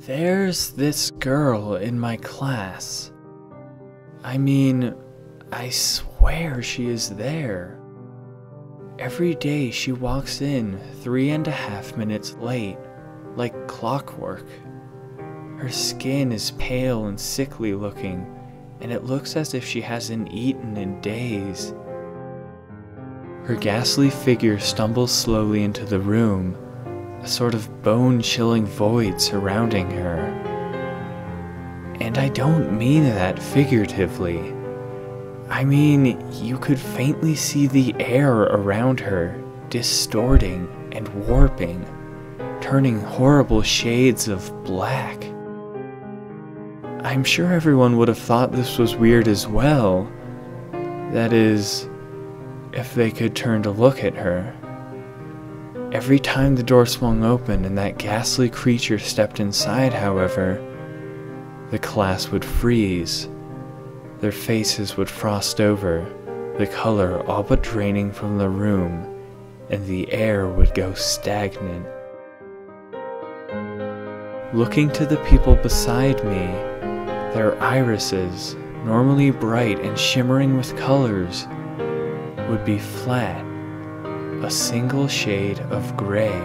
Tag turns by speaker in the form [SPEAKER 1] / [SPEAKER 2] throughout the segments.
[SPEAKER 1] There's this girl in my class. I mean, I swear she is there. Every day she walks in 3.5 minutes late, like clockwork. Her skin is pale and sickly looking, and it looks as if she hasn't eaten in days. Her ghastly figure stumbles slowly into the room, a sort of bone-chilling void surrounding her. And I don't mean that figuratively. I mean, you could faintly see the air around her distorting and warping, turning horrible shades of black. I'm sure everyone would have thought this was weird as well. That is, if they could turn to look at her. Every time the door swung open and that ghastly creature stepped inside, however, the class would freeze. Their faces would frost over, the color all but draining from the room, and the air would go stagnant. Looking to the people beside me, their irises, normally bright and shimmering with colors, would be flat, a single shade of gray.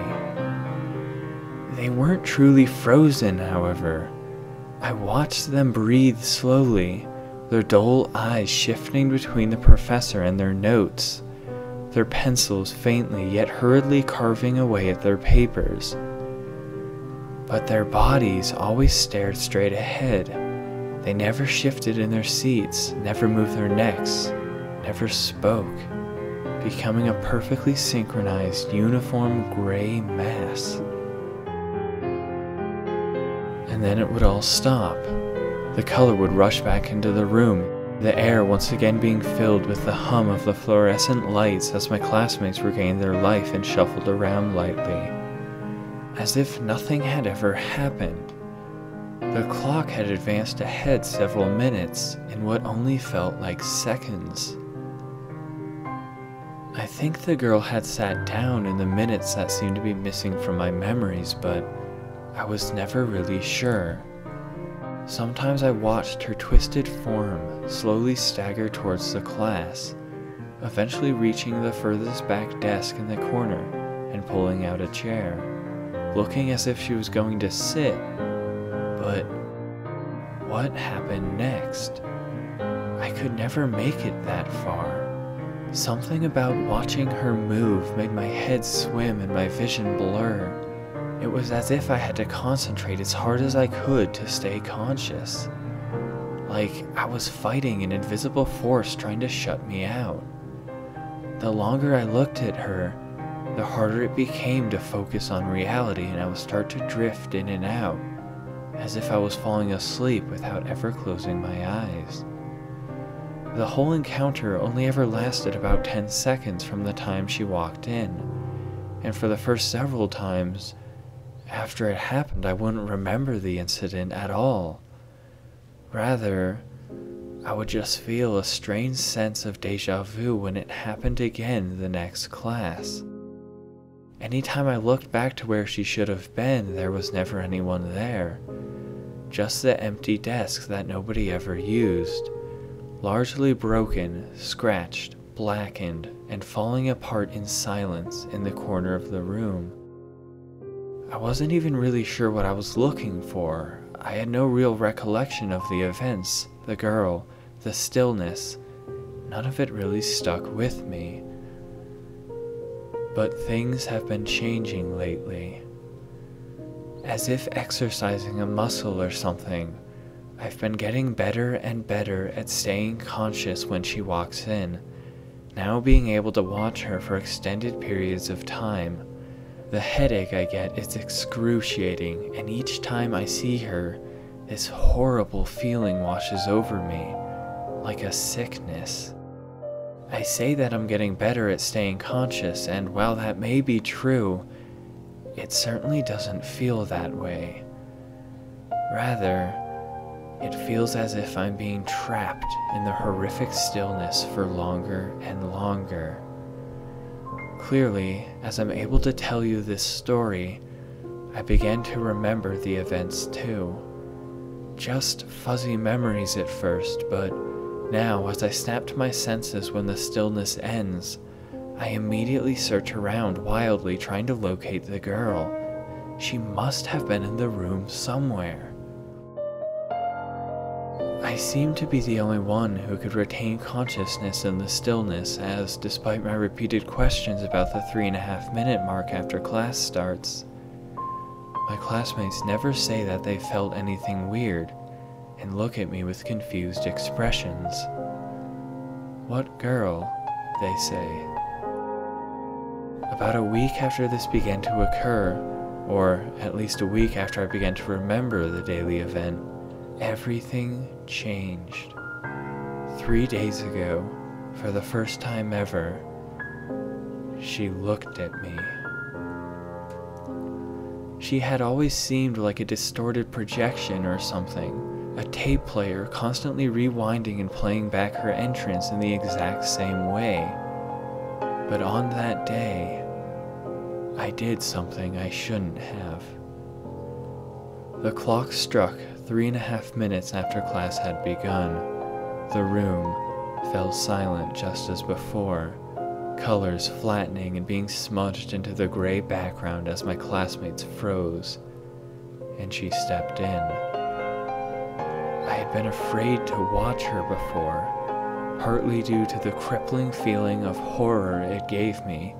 [SPEAKER 1] They weren't truly frozen, however. I watched them breathe slowly, their dull eyes shifting between the professor and their notes, their pencils faintly yet hurriedly carving away at their papers. But their bodies always stared straight ahead. They never shifted in their seats, never moved their necks, never spoke, becoming a perfectly synchronized, uniform gray mass. And then it would all stop. The color would rush back into the room, the air once again being filled with the hum of the fluorescent lights as my classmates regained their life and shuffled around lightly, as if nothing had ever happened. The clock had advanced ahead several minutes in what only felt like seconds. I think the girl had sat down in the minutes that seemed to be missing from my memories, but I was never really sure. Sometimes I watched her twisted form slowly stagger towards the class, eventually reaching the furthest back desk in the corner and pulling out a chair, looking as if she was going to sit. But what happened next? I could never make it that far. Something about watching her move made my head swim and my vision blur. It was as if I had to concentrate as hard as I could to stay conscious. Like I was fighting an invisible force trying to shut me out. The longer I looked at her, the harder it became to focus on reality, and I would start to drift in and out, as if I was falling asleep without ever closing my eyes. The whole encounter only ever lasted about 10 seconds from the time she walked in, and for the first several times after it happened, I wouldn't remember the incident at all. Rather, I would just feel a strange sense of déjà vu when it happened again the next class. Anytime I looked back to where she should have been, there was never anyone there. Just the empty desk that nobody ever used, largely broken, scratched, blackened, and falling apart in silence in the corner of the room. I wasn't even really sure what I was looking for. I had no real recollection of the events, the girl, the stillness. None of it really stuck with me. But things have been changing lately. As if exercising a muscle or something, I've been getting better and better at staying conscious when she walks in, now being able to watch her for extended periods of time. The headache I get is excruciating, and each time I see her, this horrible feeling washes over me, like a sickness. I say that I'm getting better at staying conscious, and while that may be true, it certainly doesn't feel that way. Rather, it feels as if I'm being trapped in the horrific stillness for longer and longer. Clearly, as I'm able to tell you this story, I began to remember the events too. Just fuzzy memories at first, but now, as I snap to my senses when the stillness ends, I immediately search around wildly trying to locate the girl. She must have been in the room somewhere. I seemed to be the only one who could retain consciousness in the stillness, as despite my repeated questions about the 3.5-minute mark after class starts, my classmates never say that they felt anything weird and look at me with confused expressions. "What girl?" they say. About a week after this began to occur, or at least a week after I began to remember the daily event, everything changed. 3 days ago, for the first time ever, she looked at me. She had always seemed like a distorted projection or something, a tape player constantly rewinding and playing back her entrance in the exact same way. But on that day, I did something I shouldn't have. The clock struck 3.5 minutes after class had begun. The room fell silent just as before, colors flattening and being smudged into the gray background as my classmates froze, and she stepped in. I had been afraid to watch her before, partly due to the crippling feeling of horror it gave me,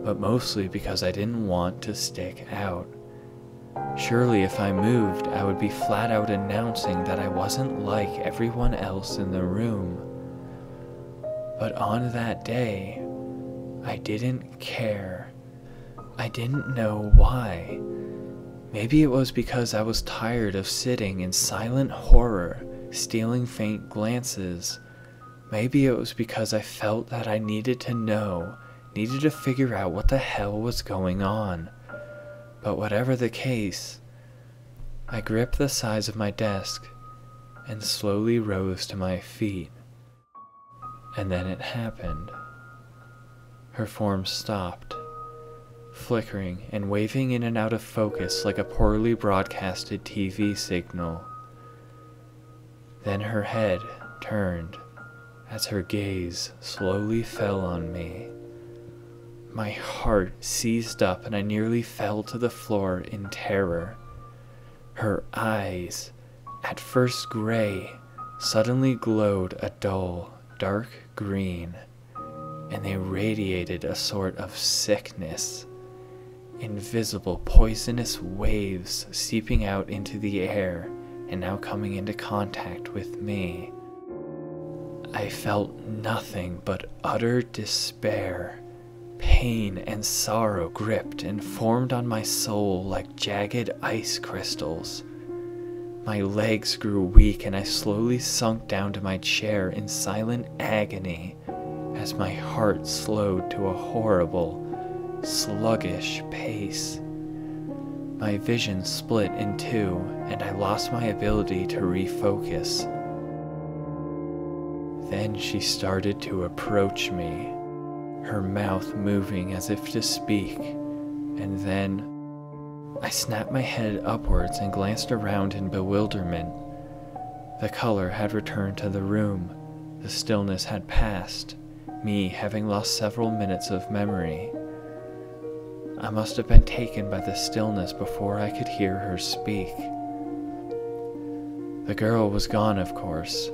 [SPEAKER 1] but mostly because I didn't want to stick out. Surely if I moved, I would be flat out announcing that I wasn't like everyone else in the room. But on that day, I didn't care. I didn't know why. Maybe it was because I was tired of sitting in silent horror, stealing faint glances. Maybe it was because I felt that I needed to know, needed to figure out what the hell was going on. But whatever the case, I gripped the sides of my desk and slowly rose to my feet. And then it happened. Her form stopped, flickering and waving in and out of focus like a poorly broadcasted TV signal. Then her head turned as her gaze slowly fell on me. My heart seized up and I nearly fell to the floor in terror. Her eyes, at first gray, suddenly glowed a dull, dark green, and they radiated a sort of sickness. Invisible, poisonous waves seeping out into the air and now coming into contact with me. I felt nothing but utter despair. Pain and sorrow gripped and formed on my soul like jagged ice crystals. My legs grew weak and I slowly sunk down to my chair in silent agony as my heart slowed to a horrible, sluggish pace. My vision split in two and I lost my ability to refocus. Then she started to approach me, her mouth moving as if to speak, and then I snapped my head upwards and glanced around in bewilderment. The color had returned to the room, the stillness had passed, me having lost several minutes of memory. I must have been taken by the stillness before I could hear her speak. The girl was gone, of course,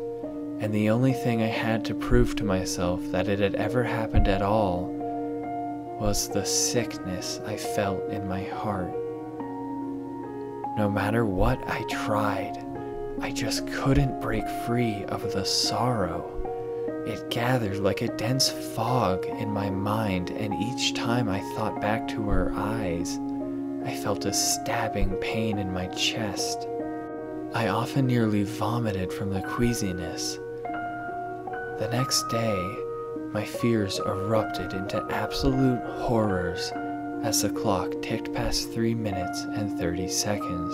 [SPEAKER 1] and the only thing I had to prove to myself that it had ever happened at all was the sickness I felt in my heart. No matter what I tried, I just couldn't break free of the sorrow. It gathered like a dense fog in my mind, and each time I thought back to her eyes, I felt a stabbing pain in my chest. I often nearly vomited from the queasiness. The next day, my fears erupted into absolute horrors as the clock ticked past 3 minutes and 30 seconds.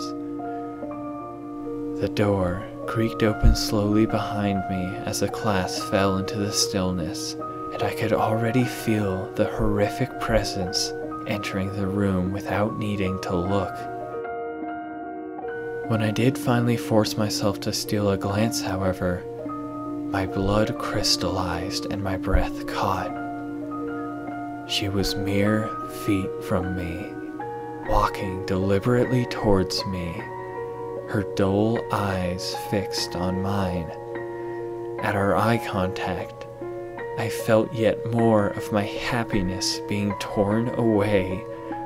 [SPEAKER 1] The door creaked open slowly behind me as the class fell into the stillness, and I could already feel the horrific presence entering the room without needing to look. When I did finally force myself to steal a glance, however, my blood crystallized and my breath caught. She was mere feet from me, walking deliberately towards me, her dull eyes fixed on mine. At our eye contact, I felt yet more of my happiness being torn away,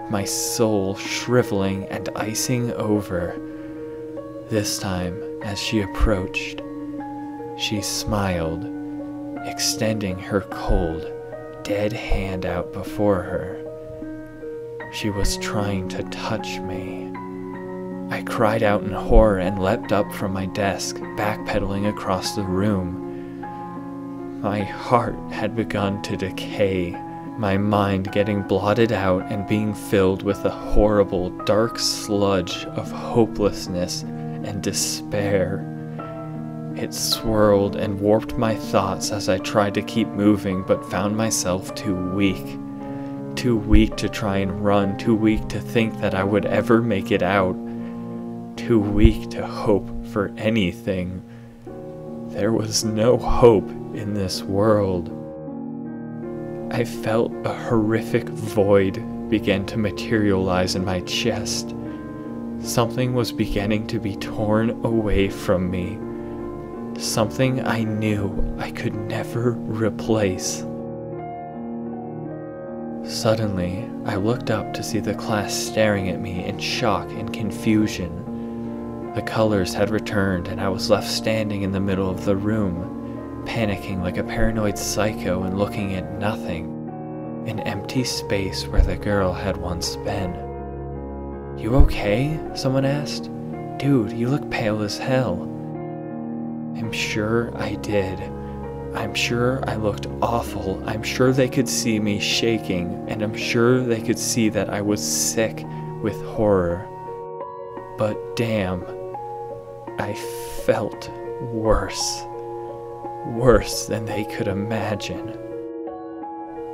[SPEAKER 1] my soul shriveling and icing over. This time, as she approached, she smiled, extending her cold, dead hand out before her. She was trying to touch me. I cried out in horror and leapt up from my desk, backpedaling across the room. My heart had begun to decay, my mind getting blotted out and being filled with a horrible, dark sludge of hopelessness and despair. It swirled and warped my thoughts as I tried to keep moving, but found myself too weak. Too weak to try and run, too weak to think that I would ever make it out. Too weak to hope for anything. There was no hope in this world. I felt a horrific void begin to materialize in my chest. Something was beginning to be torn away from me. Something I knew I could never replace. Suddenly, I looked up to see the class staring at me in shock and confusion. The colors had returned and I was left standing in the middle of the room, panicking like a paranoid psycho and looking at nothing. An empty space where the girl had once been. "You okay?" someone asked. "Dude, you look pale as hell." I'm sure I did. I'm sure I looked awful. I'm sure they could see me shaking, and I'm sure they could see that I was sick with horror. But damn, I felt worse. Worse than they could imagine.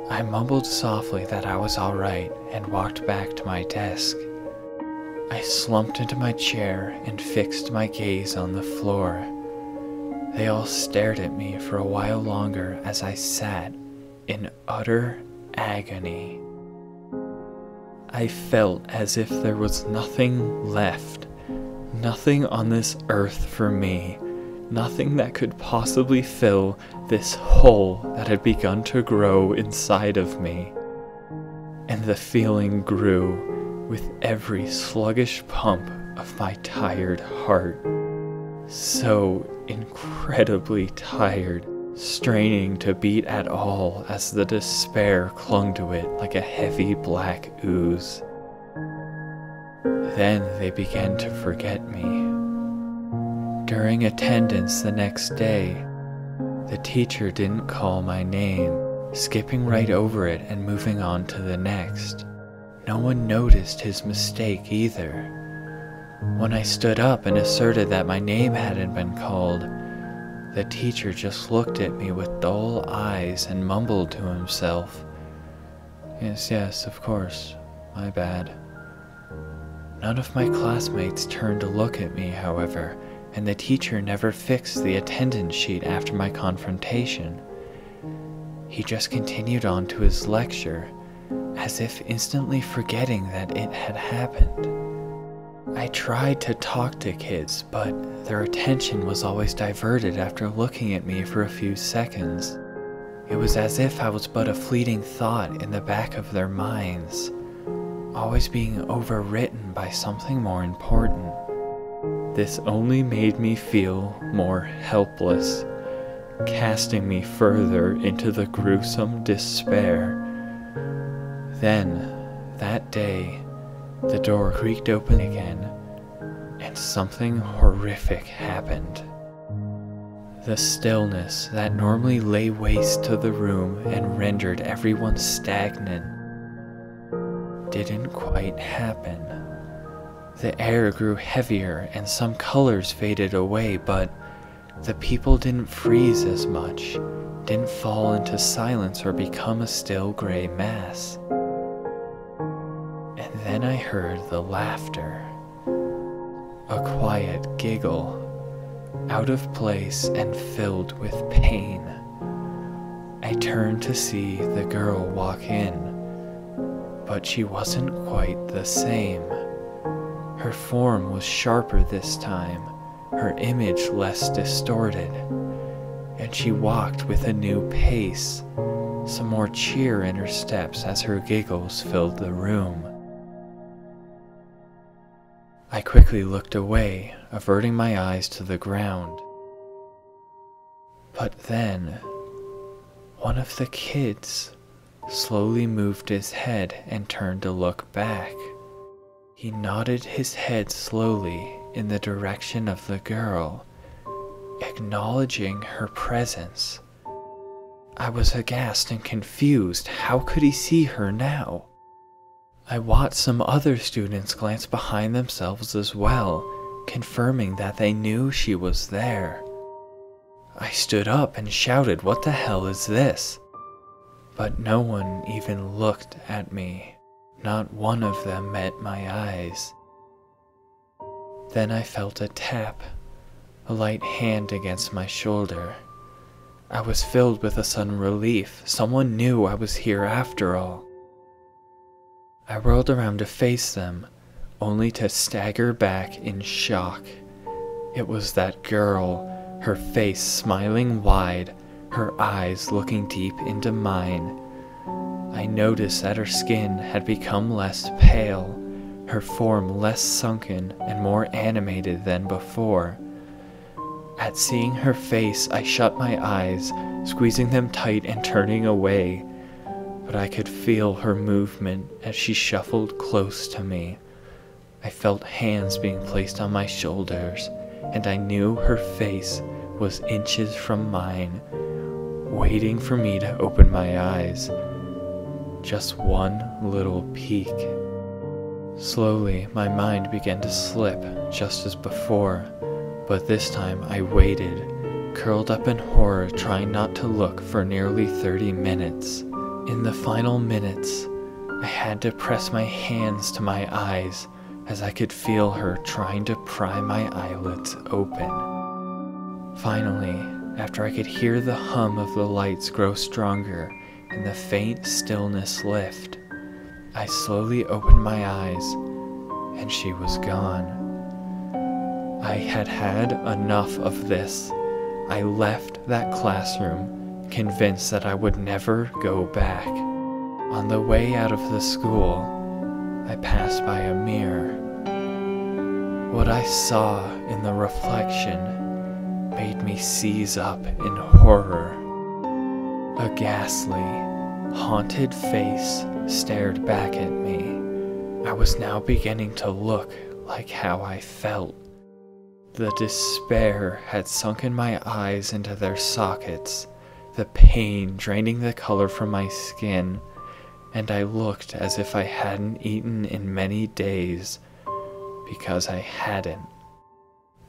[SPEAKER 1] I mumbled softly that I was alright and walked back to my desk. I slumped into my chair and fixed my gaze on the floor. They all stared at me for a while longer as I sat in utter agony. I felt as if there was nothing left, nothing on this earth for me, nothing that could possibly fill this hole that had begun to grow inside of me. And the feeling grew with every sluggish pump of my tired heart. So incredibly tired, straining to beat at all as the despair clung to it like a heavy black ooze. Then they began to forget me. During attendance the next day, the teacher didn't call my name, skipping right over it and moving on to the next. No one noticed his mistake either. When I stood up and asserted that my name hadn't been called, the teacher just looked at me with dull eyes and mumbled to himself, Yes, of course. My bad." None of my classmates turned to look at me, however, and the teacher never fixed the attendance sheet after my confrontation. He just continued on to his lecture, as if instantly forgetting that it had happened. I tried to talk to kids, but their attention was always diverted after looking at me for a few seconds. It was as if I was but a fleeting thought in the back of their minds, always being overwritten by something more important. This only made me feel more helpless, casting me further into the gruesome despair. Then, that day, the door creaked open again, and something horrific happened. The stillness that normally lay waste to the room and rendered everyone stagnant didn't quite happen. The air grew heavier and some colors faded away, but the people didn't freeze as much, didn't fall into silence or become a still gray mass. Then I heard the laughter. A quiet giggle, out of place and filled with pain. I turned to see the girl walk in, but she wasn't quite the same. Her form was sharper this time, her image less distorted, and she walked with a new pace, some more cheer in her steps as her giggles filled the room. I quickly looked away, averting my eyes to the ground. But then, one of the kids slowly moved his head and turned to look back. He nodded his head slowly in the direction of the girl, acknowledging her presence. I was aghast and confused. How could he see her now? I watched some other students glance behind themselves as well, confirming that they knew she was there. I stood up and shouted, "What the hell is this?" But no one even looked at me. Not one of them met my eyes. Then I felt a tap, a light hand against my shoulder. I was filled with a sudden relief. Someone knew I was here after all. I whirled around to face them, only to stagger back in shock. It was that girl, her face smiling wide, her eyes looking deep into mine. I noticed that her skin had become less pale, her form less sunken and more animated than before. At seeing her face, I shut my eyes, squeezing them tight and turning away. But I could feel her movement as she shuffled close to me. I felt hands being placed on my shoulders, and I knew her face was inches from mine, waiting for me to open my eyes. Just one little peek. Slowly, my mind began to slip, just as before, but this time I waited, curled up in horror, trying not to look for nearly 30 minutes. In the final minutes, I had to press my hands to my eyes as I could feel her trying to pry my eyelids open. Finally, after I could hear the hum of the lights grow stronger and the faint stillness lift, I slowly opened my eyes, and she was gone. I had had enough of this. I left that classroom, convinced that I would never go back. On the way out of the school, I passed by a mirror. What I saw in the reflection made me seize up in horror. A ghastly, haunted face stared back at me. I was now beginning to look like how I felt. The despair had sunken my eyes into their sockets, the pain draining the color from my skin, and I looked as if I hadn't eaten in many days, because I hadn't.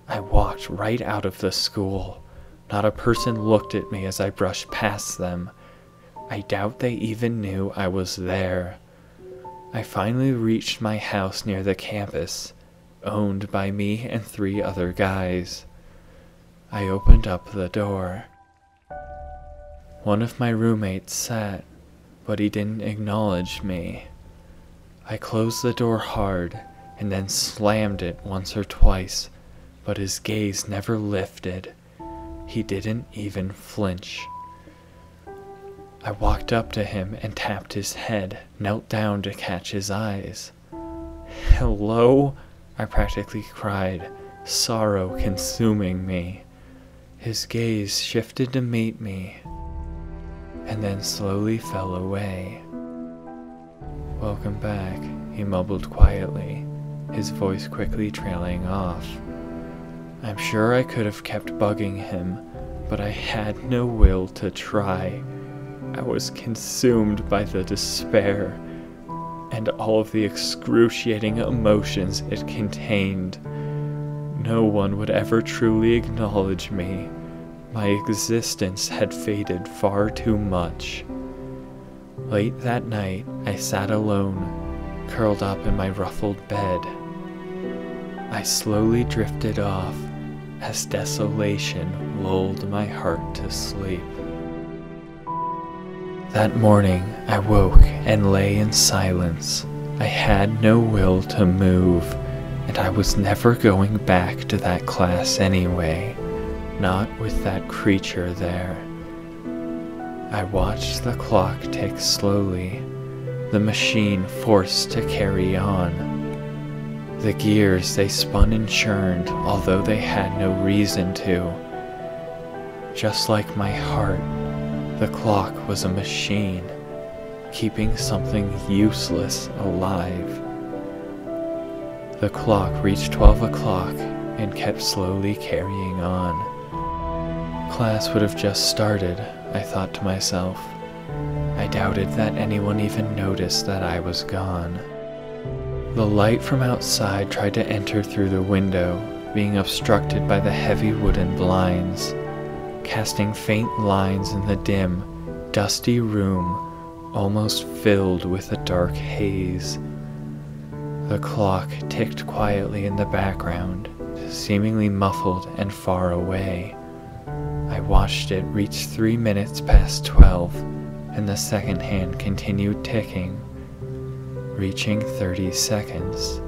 [SPEAKER 1] I walked right out of the school. Not a person looked at me as I brushed past them. I doubt they even knew I was there. I finally reached my house near the campus, owned by me and 3 other guys. I opened up the door. One of my roommates sat, but he didn't acknowledge me. I closed the door hard and then slammed it once or twice, but his gaze never lifted. He didn't even flinch. I walked up to him and tapped his head, knelt down to catch his eyes. "Hello?" I practically cried, sorrow consuming me. His gaze shifted to meet me, and then slowly fell away. "Welcome back," he mumbled quietly, his voice quickly trailing off. I'm sure I could have kept bugging him, but I had no will to try. I was consumed by the despair and all of the excruciating emotions it contained. No one would ever truly acknowledge me. My existence had faded far too much. Late that night, I sat alone, curled up in my ruffled bed. I slowly drifted off as desolation lulled my heart to sleep. That morning I woke and lay in silence. I had no will to move, and I was never going back to that class anyway, not with that creature there. I watched the clock tick slowly, the machine forced to carry on. The gears, they spun and churned, although they had no reason to. Just like my heart, the clock was a machine, keeping something useless alive. The clock reached 12 o'clock and kept slowly carrying on. Class would have just started, I thought to myself. I doubted that anyone even noticed that I was gone. The light from outside tried to enter through the window, being obstructed by the heavy wooden blinds, casting faint lines in the dim, dusty room, almost filled with a dark haze. The clock ticked quietly in the background, seemingly muffled and far away. I watched it reach 3 minutes past 12, and the second hand continued ticking, reaching 30 seconds.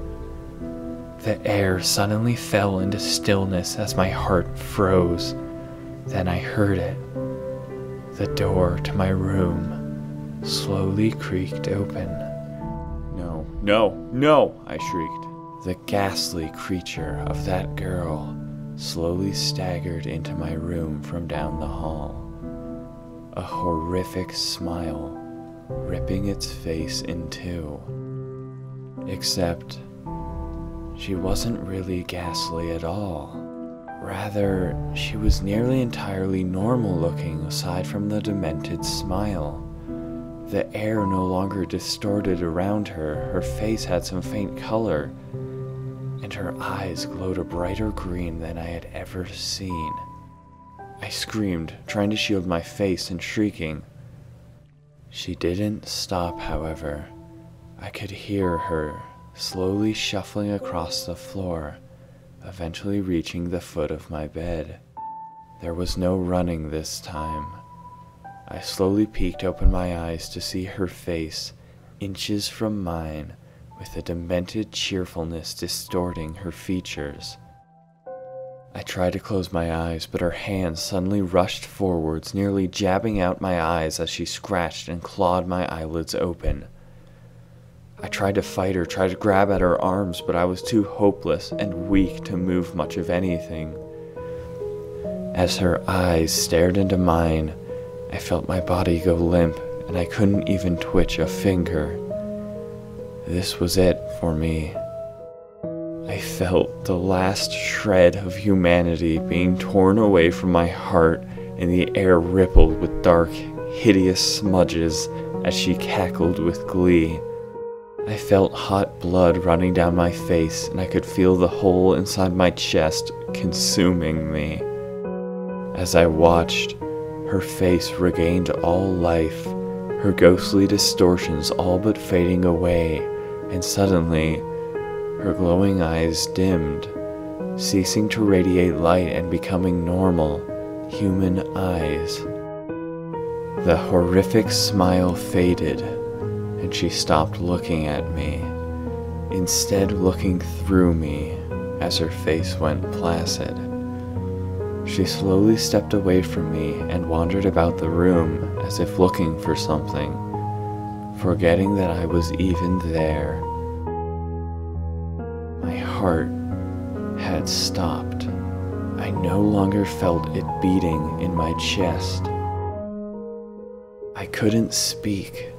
[SPEAKER 1] The air suddenly fell into stillness as my heart froze. Then I heard it. The door to my room slowly creaked open. "No, no, no!" I shrieked. The ghastly creature of that girl slowly staggered into my room from down the hall, a horrific smile ripping its face in two. Except, she wasn't really ghastly at all. Rather, she was nearly entirely normal looking aside from the demented smile. The air no longer distorted around her, her face had some faint color, and her eyes glowed a brighter green than I had ever seen. I screamed, trying to shield my face and shrieking. She didn't stop, however. I could hear her slowly shuffling across the floor, eventually reaching the foot of my bed. There was no running this time. I slowly peeked open my eyes to see her face, inches from mine, with a demented cheerfulness distorting her features. I tried to close my eyes, but her hands suddenly rushed forwards, nearly jabbing out my eyes as she scratched and clawed my eyelids open. I tried to fight her, tried to grab at her arms, but I was too hopeless and weak to move much of anything. As her eyes stared into mine, I felt my body go limp, and I couldn't even twitch a finger. This was it for me. I felt the last shred of humanity being torn away from my heart, and the air rippled with dark, hideous smudges as she cackled with glee. I felt hot blood running down my face, and I could feel the hole inside my chest consuming me. As I watched, her face regained all life, her ghostly distortions all but fading away, and suddenly, her glowing eyes dimmed, ceasing to radiate light and becoming normal, human eyes. The horrific smile faded, and she stopped looking at me, instead looking through me as her face went placid. She slowly stepped away from me and wandered about the room as if looking for something, forgetting that I was even there. My heart had stopped. I no longer felt it beating in my chest. I couldn't speak,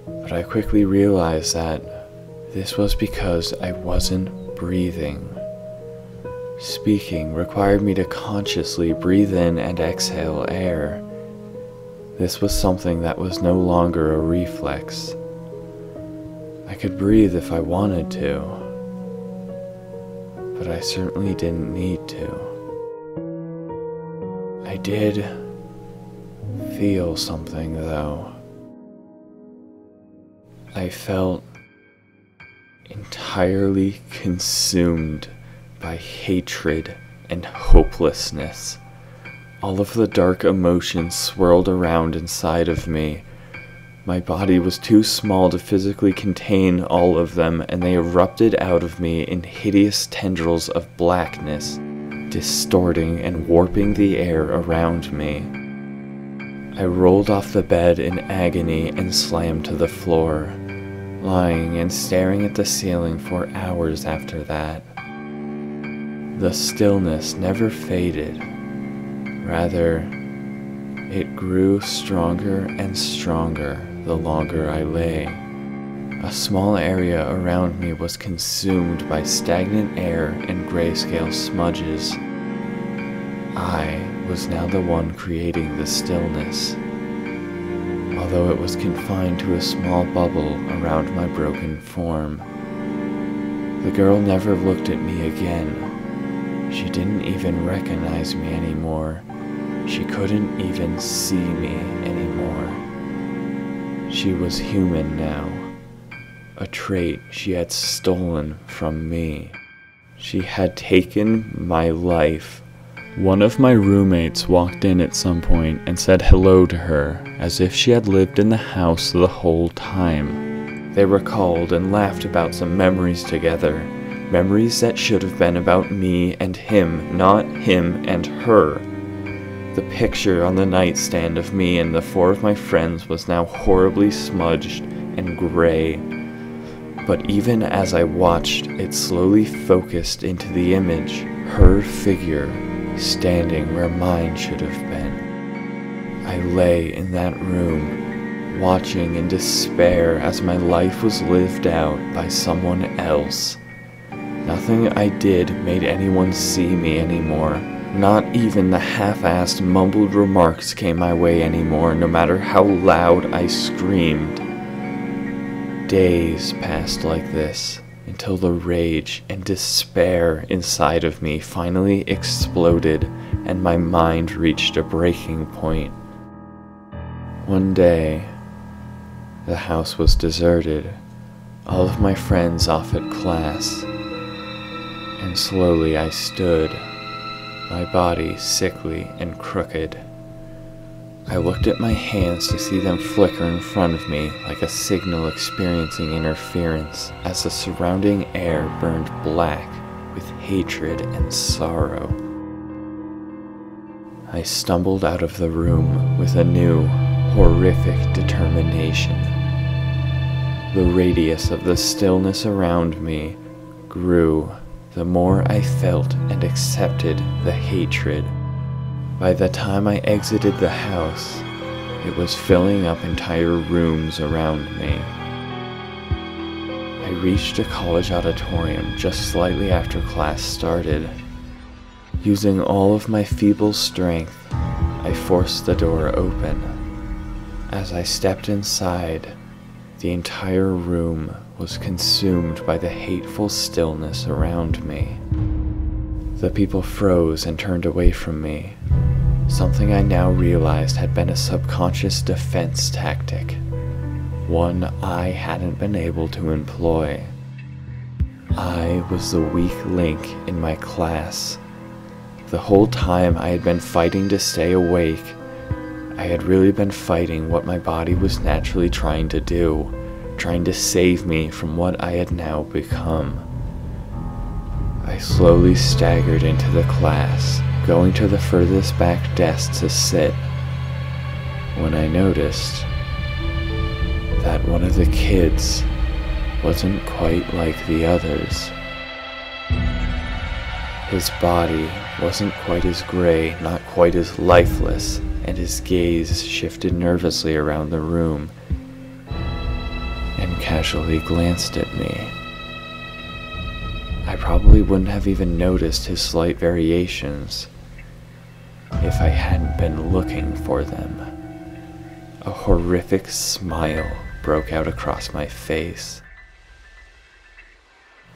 [SPEAKER 1] but I quickly realized that this was because I wasn't breathing. Speaking required me to consciously breathe in and exhale air. This was something that was no longer a reflex. I could breathe if I wanted to, but I certainly didn't need to. I did feel something, though. I felt entirely consumed by hatred and hopelessness. All of the dark emotions swirled around inside of me. My body was too small to physically contain all of them, and they erupted out of me in hideous tendrils of blackness, distorting and warping the air around me. I rolled off the bed in agony and slammed to the floor, lying and staring at the ceiling for hours after that. The stillness never faded. Rather, it grew stronger and stronger the longer I lay. A small area around me was consumed by stagnant air and grayscale smudges. I was now the one creating the stillness, although it was confined to a small bubble around my broken form. The girl never looked at me again. She didn't even recognize me anymore. She couldn't even see me anymore. She was human now, a trait she had stolen from me. She had taken my life. One of my roommates walked in at some point and said hello to her, as if she had lived in the house the whole time. They recalled and laughed about some memories together, memories that should have been about me and him, not him and her. The picture on the nightstand of me and the 4 of my friends was now horribly smudged and gray. But even as I watched, it slowly focused into the image, her figure, standing where mine should have been. I lay in that room, watching in despair as my life was lived out by someone else. Nothing I did made anyone see me anymore. Not even the half-assed mumbled remarks came my way anymore, no matter how loud I screamed. Days passed like this, until the rage and despair inside of me finally exploded and my mind reached a breaking point. One day, the house was deserted, all of my friends off at class, and slowly I stood, my body sickly and crooked. I looked at my hands to see them flicker in front of me like a signal experiencing interference as the surrounding air burned black with hatred and sorrow. I stumbled out of the room with a new, horrific determination. The radius of the stillness around me grew the more I felt and accepted the hatred. By the time I exited the house, it was filling up entire rooms around me. I reached a college auditorium just slightly after class started. Using all of my feeble strength, I forced the door open. As I stepped inside, the entire room was consumed by the hateful stillness around me. The people froze and turned away from me, something I now realized had been a subconscious defense tactic, one I hadn't been able to employ. I was the weak link in my class. The whole time I had been fighting to stay awake, I had really been fighting what my body was naturally trying to do, trying to save me from what I had now become. I slowly staggered into the class, going to the furthest back desk to sit, when I noticed that one of the kids wasn't quite like the others. His body wasn't quite as gray, not quite as lifeless, and his gaze shifted nervously around the room and casually glanced at me. I probably wouldn't have even noticed his slight variations if I hadn't been looking for them. A horrific smile broke out across my face.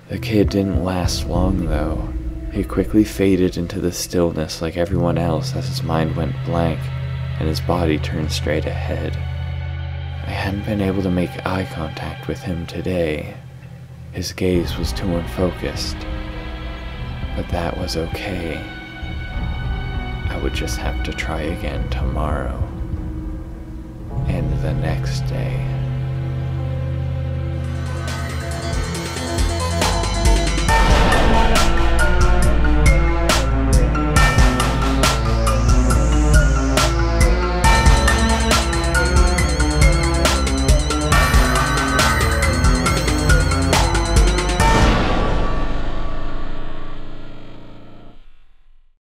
[SPEAKER 1] The kid didn't last long, though. He quickly faded into the stillness like everyone else as his mind went blank and his body turned straight ahead. I hadn't been able to make eye contact with him today, His gaze was too unfocused, but that was okay. I would just have to try again tomorrow, and the next day.